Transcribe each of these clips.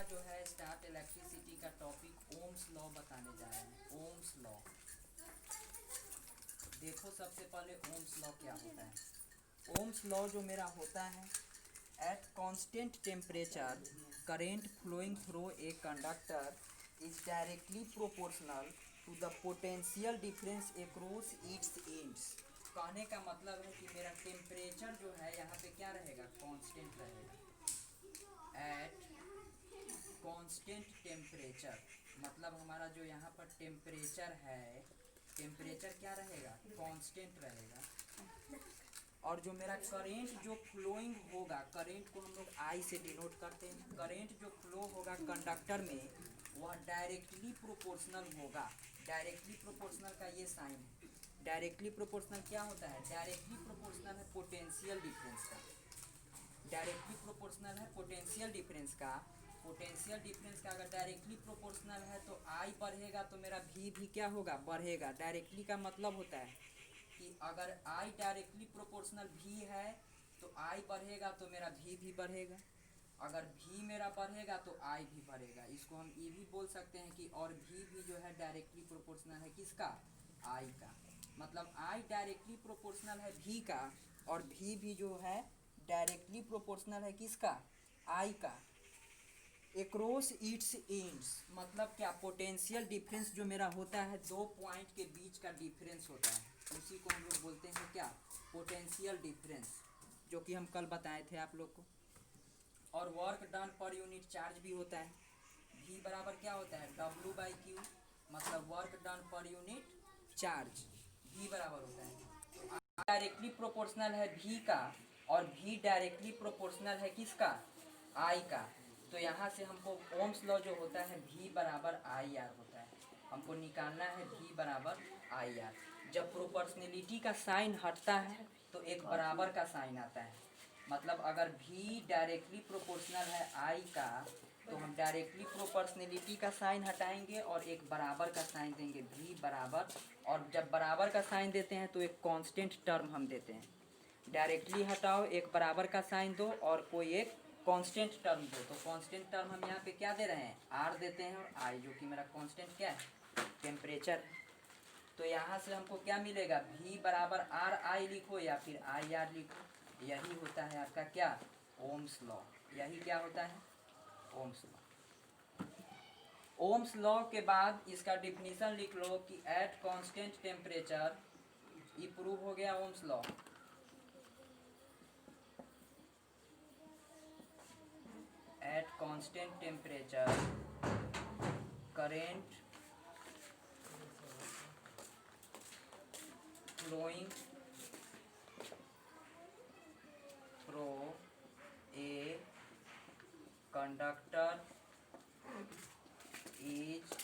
जो है start electricity का टॉपिक ओम्स लॉ बताने जा रहे हैं। ओम्स लॉ देखो, सबसे पहले ओम्स लॉ क्या होता है। ओम्स लॉ जो मेरा होता है, at constant temperature current flowing through a conductor is directly proportional to the potential difference across its ends. कहने का मतलब है कि मेरा टेम्परेचर जो है यहाँ पे क्या रहेगा, कांस्टेंट रहेगा। एट कांस्टेंट टेम्परेचर मतलब हमारा जो यहाँ पर टेम्परेचर है, टेम्परेचर क्या रहेगा, कांस्टेंट रहेगा। और जो मेरा करेंट जो फ्लोइंग होगा, करेंट को हम लोग आई से डिनोट करते हैं। करेंट जो फ्लो होगा कंडक्टर में वह डायरेक्टली प्रोपोर्शनल होगा। डायरेक्टली प्रोपोर्शनल का ये साइन है। डायरेक्टली प्रोपोर्शनल क्या होता है, डायरेक्टली प्रोपोर्शनल है पोटेंशियल डिफरेंस का। डायरेक्टली प्रोपोर्शनल है पोटेंशियल डिफरेंस का। पोटेंशियल डिफरेंस का अगर डायरेक्टली प्रोपोर्शनल है तो आई बढ़ेगा तो मेरा भी क्या होगा, बढ़ेगा। डायरेक्टली का मतलब होता है कि अगर आई डायरेक्टली प्रोपोर्शनल भी है तो आई बढ़ेगा तो मेरा भी बढ़ेगा। अगर भी मेरा बढ़ेगा तो आई भी बढ़ेगा। इसको हम ये भी बोल सकते हैं कि और भी जो है डायरेक्टली प्रोपोर्शनल है किसका, आई का। मतलब आई डायरेक्टली प्रोपोर्शनल है भी का, और भी जो है डायरेक्टली प्रोपोर्शनल है किसका, आई का। एक्रॉस इट्स एंड्स मतलब क्या, पोटेंशियल डिफरेंस जो मेरा होता है दो पॉइंट के बीच का डिफरेंस होता है, उसी को हम लोग बोलते हैं क्या, पोटेंशियल डिफरेंस, जो कि हम कल बताए थे आप लोग को। और work done per unit charge भी होता है। V बराबर क्या होता है, W/Q, मतलब work done per unit charge V बराबर होता है। डायरेक्टली प्रोपोर्शनल है V का, और V डायरेक्टली प्रोपोर्शनल है किसका, I का। तो यहाँ से हमको ओम्स लॉ जो होता है V बराबर IR होता है। हमको निकालना है V बराबर IR। जब प्रोपोर्शनलिटी का साइन हटता है तो एक बराबर का साइन आता है। मतलब अगर V डायरेक्टली प्रोपोर्शनल है I का तो हम डायरेक्टली प्रोपोर्शनलिटी का साइन हटाएंगे और एक बराबर का साइन देंगे, V बराबर। और जब बराबर का साइन देते हैं तो एक कांस्टेंट टर्म हम देते हैं। डायरेक्टली हटाओ, एक बराबर का साइन दो और कोई एक कांस्टेंट टर्म दो। तो कांस्टेंट टर्म हम यहाँ पे क्या दे रहे हैं, R देते हैं, और I जो कि मेरा कांस्टेंट क्या है, टेम्परेचर। तो यहाँ से हमको क्या मिलेगा, V बराबर RI लिखो या फिर IR लिखो। यही होता है आपका क्या, ओम्स लॉ। यही क्या होता है, ओम्स लॉ। ओम्स लॉ के बाद इसका डिफिनीशन लिख लो कि एट कांस्टेंट टेम्परेचर, ये प्रूव हो गया Ohm's law. At constant temperature current flowing through a conductor is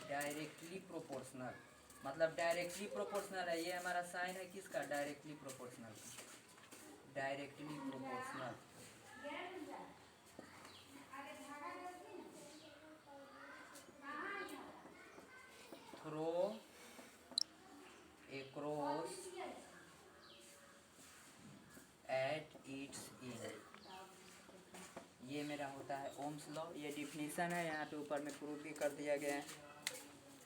directly proportional. मतलब डायरेक्टली प्रोपोर्शनल है, ये हमारा साइन है किसका, directly proportional. Directly proportional through across at its end. ये मेरा होता है ओम्स लॉ। ये डिफिनीशन है, यहाँ पे ऊपर में प्रूफ भी कर दिया गया है।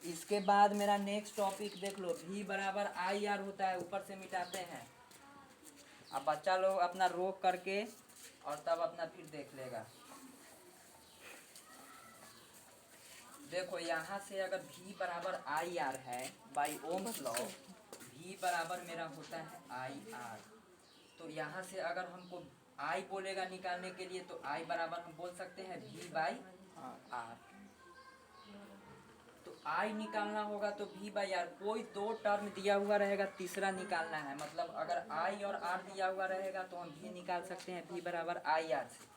इसके बाद मेरा नेक्स्ट टॉपिक देख लो, V बराबर IR होता है, ऊपर से मिटाते हैं। अब बच्चा लोग अपना रोक करके और तब अपना फिर देख लेगा। देखो यहाँ से अगर V बराबर IR है बाई ओम्स लॉ, V बराबर मेरा होता है IR। तो यहाँ से अगर हमको I बोलेगा निकालने के लिए तो I बराबर हम बोल सकते हैं V/R। तो I निकालना होगा तो V/R, कोई दो टर्म दिया हुआ रहेगा, तीसरा निकालना है। मतलब अगर I और R दिया हुआ रहेगा तो हम V निकाल सकते हैं V बराबर IR से।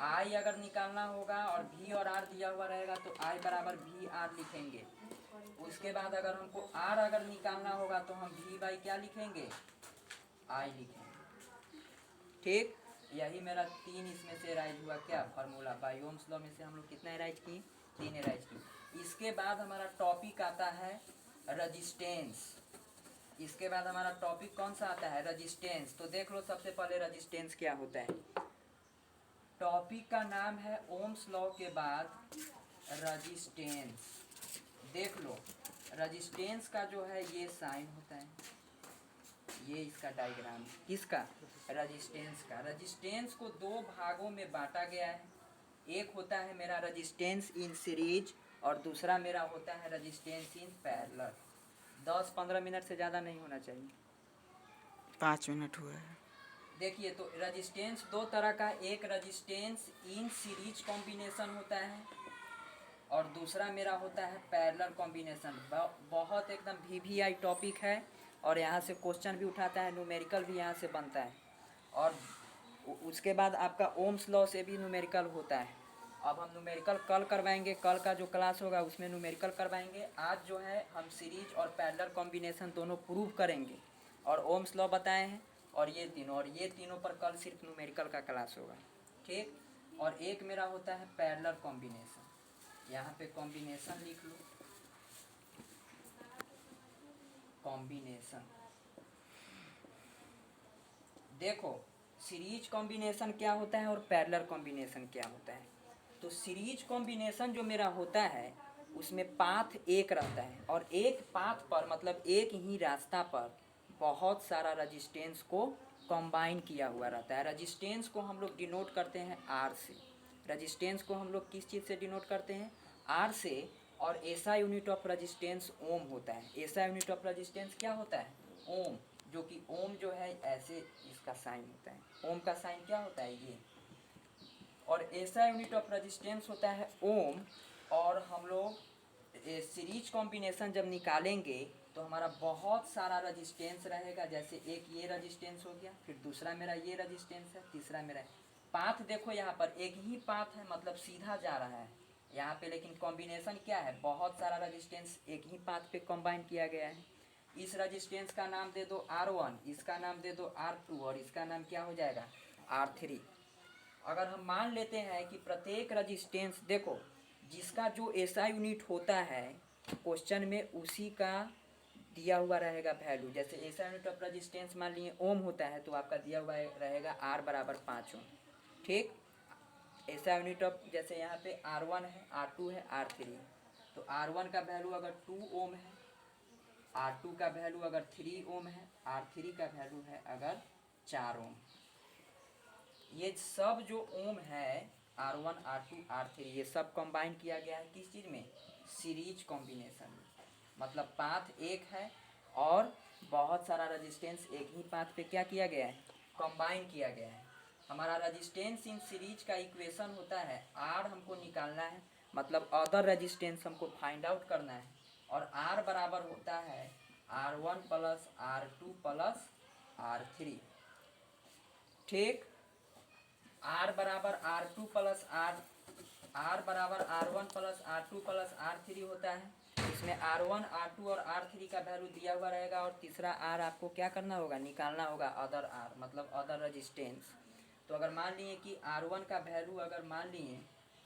I अगर निकालना होगा और V और R दिया हुआ रहेगा तो I बराबर VR लिखेंगे। उसके बाद अगर हमको R अगर निकालना होगा तो हम V क्या लिखेंगे, I लिखेंगे। ठीक, यही मेरा तीन इसमें से राइज हुआ क्या, फार्मूला। बाई ओम्स लॉ में से हम लोग कितना राइज किए, तीन राइज किए। इसके बाद हमारा टॉपिक आता है रजिस्टेंस। इसके बाद हमारा टॉपिक कौन सा आता है, रजिस्टेंस। तो देख लो सबसे पहले रजिस्टेंस क्या होता है। टॉपिक का नाम है ओम्स लॉ के बाद रजिस्टेंस। देख लो, रजिस्टेंस का जो है ये साइन होता है, ये इसका डायग्राम। किसका? रजिस्टेंस का। रजिस्टेंस को दो भागों में बांटा गया है। एक होता है मेरा रजिस्टेंस इन सीरीज और दूसरा मेरा होता है रजिस्टेंस इन पैरेलल। 10-15 मिनट से ज़्यादा नहीं होना चाहिए। 5 मिनट हुआ है। देखिए, तो रजिस्टेंस दो तरह का, एक रजिस्टेंस इन सीरीज कॉम्बिनेशन होता है और दूसरा मेरा होता है पैरेलल कॉम्बिनेशन। बहुत एकदम VVI टॉपिक है और यहाँ से क्वेश्चन भी उठाता है, न्यूमेरिकल भी यहाँ से बनता है और उसके बाद आपका ओम्स लॉ से भी न्यूमेरिकल होता है। अब हम न्यूमेरिकल कल करवाएंगे, कल का जो क्लास होगा उसमें न्यूमेरिकल करवाएंगे। आज जो है हम सीरीज और पैरेलल कॉम्बिनेशन दोनों प्रूव करेंगे और ओम्स लॉ बताए हैं और ये तीनों पर कल सिर्फ न्यूमेरिकल का क्लास होगा, ठीक। और एक मेरा होता है पैरेलल कॉम्बिनेशन। यहाँ पे कॉम्बिनेशन लिख लो, कॉम्बिनेशन। देखो, सीरीज कॉम्बिनेशन क्या होता है और पैरेलल कॉम्बिनेशन क्या होता है। तो सीरीज कॉम्बिनेशन जो मेरा होता है उसमें पाथ एक रहता है और एक पाथ पर मतलब एक ही रास्ता पर बहुत सारा रजिस्टेंस को कंबाइन किया हुआ रहता है। रजिस्टेंस को हम लोग डिनोट करते हैं R से। रजिस्टेंस को हम लोग किस चीज़ से डिनोट करते हैं? R से। और ऐसा यूनिट ऑफ रजिस्टेंस ओम होता है। ऐसा यूनिट ऑफ रजिस्टेंस क्या होता है? ओम। जो कि ओम जो है ऐसे इसका साइन होता है। ओम का साइन क्या होता है? ये। और ऐसा यूनिट ऑफ रेजिस्टेंस होता है ओम। और हम लोग सीरीज कॉम्बिनेशन जब निकालेंगे तो हमारा बहुत सारा रेजिस्टेंस रहेगा। जैसे एक ये रेजिस्टेंस हो गया, फिर दूसरा मेरा ये रेजिस्टेंस है, तीसरा मेरा पाथ। देखो यहाँ पर एक ही पाथ है, मतलब सीधा जा रहा है यहाँ पे, लेकिन कॉम्बिनेशन क्या है? बहुत सारा रेजिस्टेंस एक ही पाथ पे कंबाइन किया गया है। इस रेजिस्टेंस का नाम दे दो R1, इसका नाम दे दो R2 और इसका नाम क्या हो जाएगा? R3। अगर हम मान लेते हैं कि प्रत्येक रेजिस्टेंस, देखो जिसका जो ऐसा यूनिट होता है क्वेश्चन में उसी का दिया हुआ रहेगा वैल्यू। जैसे ऐसा यूनिट ऑफ रेजिस्टेंस मान लिए ओम होता है तो आपका दिया हुआ रहेगा R बराबर 5 ओम, ठीक। ऐसा यूनिट ऑफ, जैसे यहाँ पे R1 है, R2 है, R3 है, तो R1 का वैल्यू अगर 2 ओम है, R2 का वैल्यू अगर 3 ओम है, R3 का वैल्यू है अगर 4 ओम। ये सब जो ओम है R1, R2, R3 ये सब कंबाइन किया गया है किस चीज़ में? सीरीज कॉम्बिनेशन में। मतलब पाथ एक है और बहुत सारा रेजिस्टेंस एक ही पाथ पे क्या किया गया है? कंबाइन किया गया है। हमारा रेजिस्टेंस इन सीरीज का इक्वेशन होता है R हमको निकालना है, मतलब अदर रेजिस्टेंस हमको फाइंड आउट करना है। और R बराबर होता है R1 plus R2 plus R3, ठीक। R बराबर R2 प्लस R बराबर R1 plus R2 plus R3 होता है। इसमें R1, R2 और R3 का वैल्यू दिया हुआ रहेगा और तीसरा R आपको क्या करना होगा? निकालना होगा अदर R, मतलब अदर रेजिस्टेंस। तो अगर मान लिए कि R1 का वैल्यू अगर मान लिए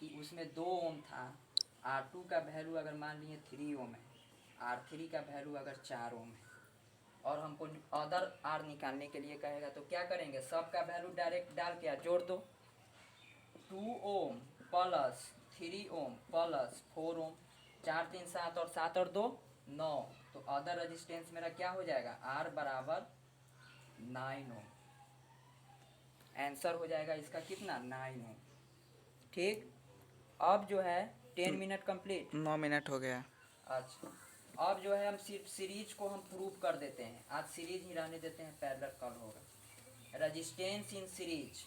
कि उसमें 2 ओम था, R2 का वैल्यू अगर मान लिए 3 ओम है, R3 का वैल्यू अगर 4 ओम है और हमको अदर R निकालने के लिए कहेगा तो क्या करेंगे? सबका वैल्यू डायरेक्ट डाल के जोड़ दो। 2 ओम प्लस 3 ओम प्लस 4 ओम, 4 3 7 और 7 और 2 9। तो अदर रेजिस्टेंस मेरा क्या हो जाएगा? R बराबर 9 ओम। आंसर हो जाएगा इसका कितना? 9 ओम, ठीक। अब जो है 10 मिनट कंप्लीट। 9 मिनट हो गया। अच्छा, अब जो है हम सिर्फ सीरीज को हम प्रूव कर देते हैं। आज सीरीज ही रहने देते हैं, पैरेलल कल होगा। रेजिस्टेंस इन सीरीज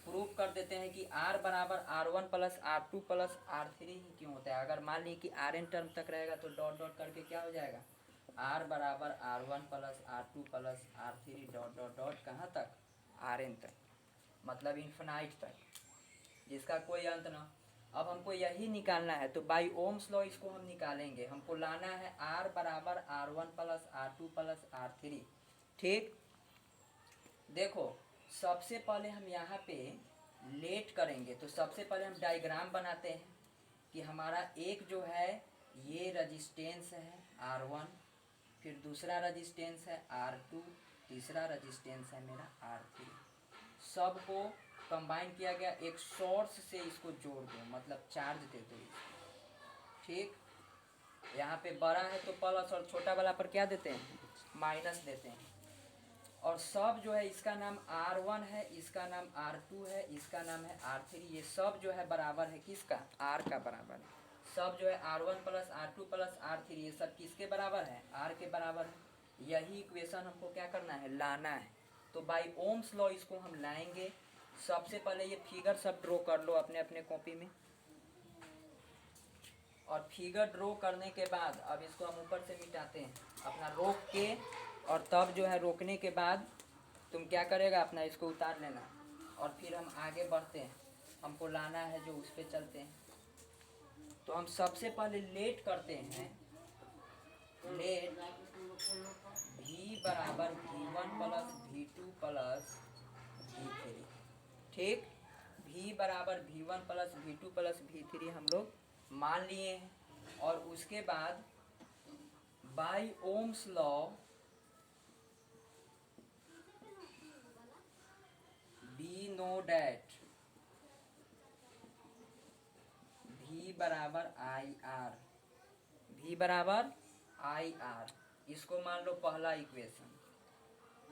प्रूव कर देते हैं कि R बराबर R1 plus R2 plus R3 ही क्यों होता है। अगर मान ली कि Rn टर्म तक रहेगा तो डॉट डॉट करके क्या हो जाएगा? R बराबर R1 plus R2 plus R3 dot dot dot कहाँ तक? Rn तक, मतलब इन्फिनाइट तक, जिसका कोई अंत ना। अब हमको यही निकालना है तो बाई ओम्स लॉ इसको हम निकालेंगे। हमको लाना है R बराबर R1 plus R2 plus R3, ठीक। देखो, सबसे पहले हम यहाँ पे लेट करेंगे तो सबसे पहले हम डायग्राम बनाते हैं कि हमारा एक जो है ये रजिस्टेंस है R1, फिर दूसरा रजिस्टेंस है R2, तीसरा रजिस्टेंस है मेरा R3। सबको कंबाइन किया गया, एक सोर्स से इसको जोड़ दो, मतलब चार्ज दे दो इसको, ठीक। यहाँ पे बड़ा है तो प्लस और छोटा वाला पर क्या देते हैं, माइनस देते हैं। और सब जो है इसका नाम R1 है, इसका नाम R2 है, इसका नाम है R3, ये सब जो है बराबर है किसका, R का बराबर है। सब जो है R1 plus R2 plus R3 ये सब किसके बराबर है, R के बराबर है। यही इक्वेशन हमको क्या करना है, लाना है। तो बाई ओम्स लॉ इसको हम लाएंगे। सबसे पहले ये फिगर सब ड्रॉ कर लो अपने अपने कॉपी में, और फिगर ड्रॉ करने के बाद अब इसको हम ऊपर से मिटाते हैं अपना रोक के, और तब जो है रोकने के बाद तुम क्या करेगा, अपना इसको उतार लेना, और फिर हम आगे बढ़ते हैं। हमको लाना है जो उस पर चलते हैं। तो हम सबसे पहले लेट करते हैं, लेट v बराबर v1 plus v2 plus v3, ठीक। v बराबर v1 plus v2 plus v3 हम लोग मान लिए हैं। और उसके बाद by Ohm's law we know that v बराबर आई आर, v बराबर आई आर, इसको मान लो पहला इक्वेशन।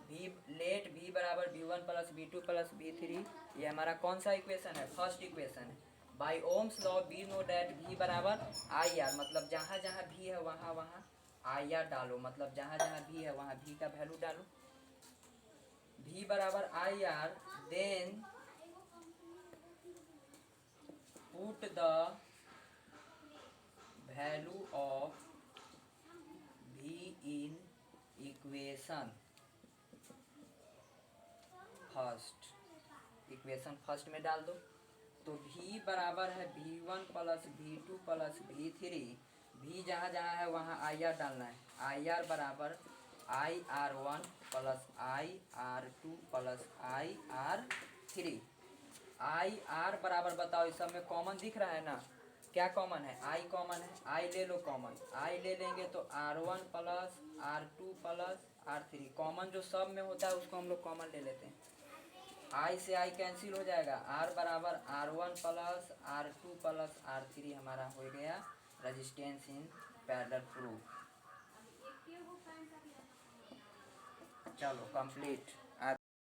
v लेट v बराबर v1 plus v2 plus v3, ये हमारा कौन सा इक्वेशन है, फर्स्ट इक्वेशन है। By Ohm's law we know that v बराबर आई आर, मतलब जहाँ जहाँ v है वहाँ वहाँ आई आर डालो, मतलब जहाँ जहाँ v है वहाँ v का वैल्यू डालो। v बराबर I R, then put the value of v in equation first, equation first में डाल दो। तो v बराबर है v1 plus v2 plus v3, v जहाँ जहाँ है वहाँ आई आर डालना है। आई आर बराबर I are one plus I R two plus I R three. I R बराबर बताओ, इस सब में कॉमन दिख रहा है ना, क्या कॉमन है, आई कॉमन है, आई ले लो कॉमन, आई ले लेंगे तो R1 plus R2 plus R3, common जो सब में होता है उसको हम लोग कॉमन ले लेते हैं। आई से आई कैंसिल हो जाएगा, R बराबर R1 plus R2 plus R3 हमारा हो गया रेजिस्टेंस इन पैरेलल प्रूफ। चलो कंप्लीट।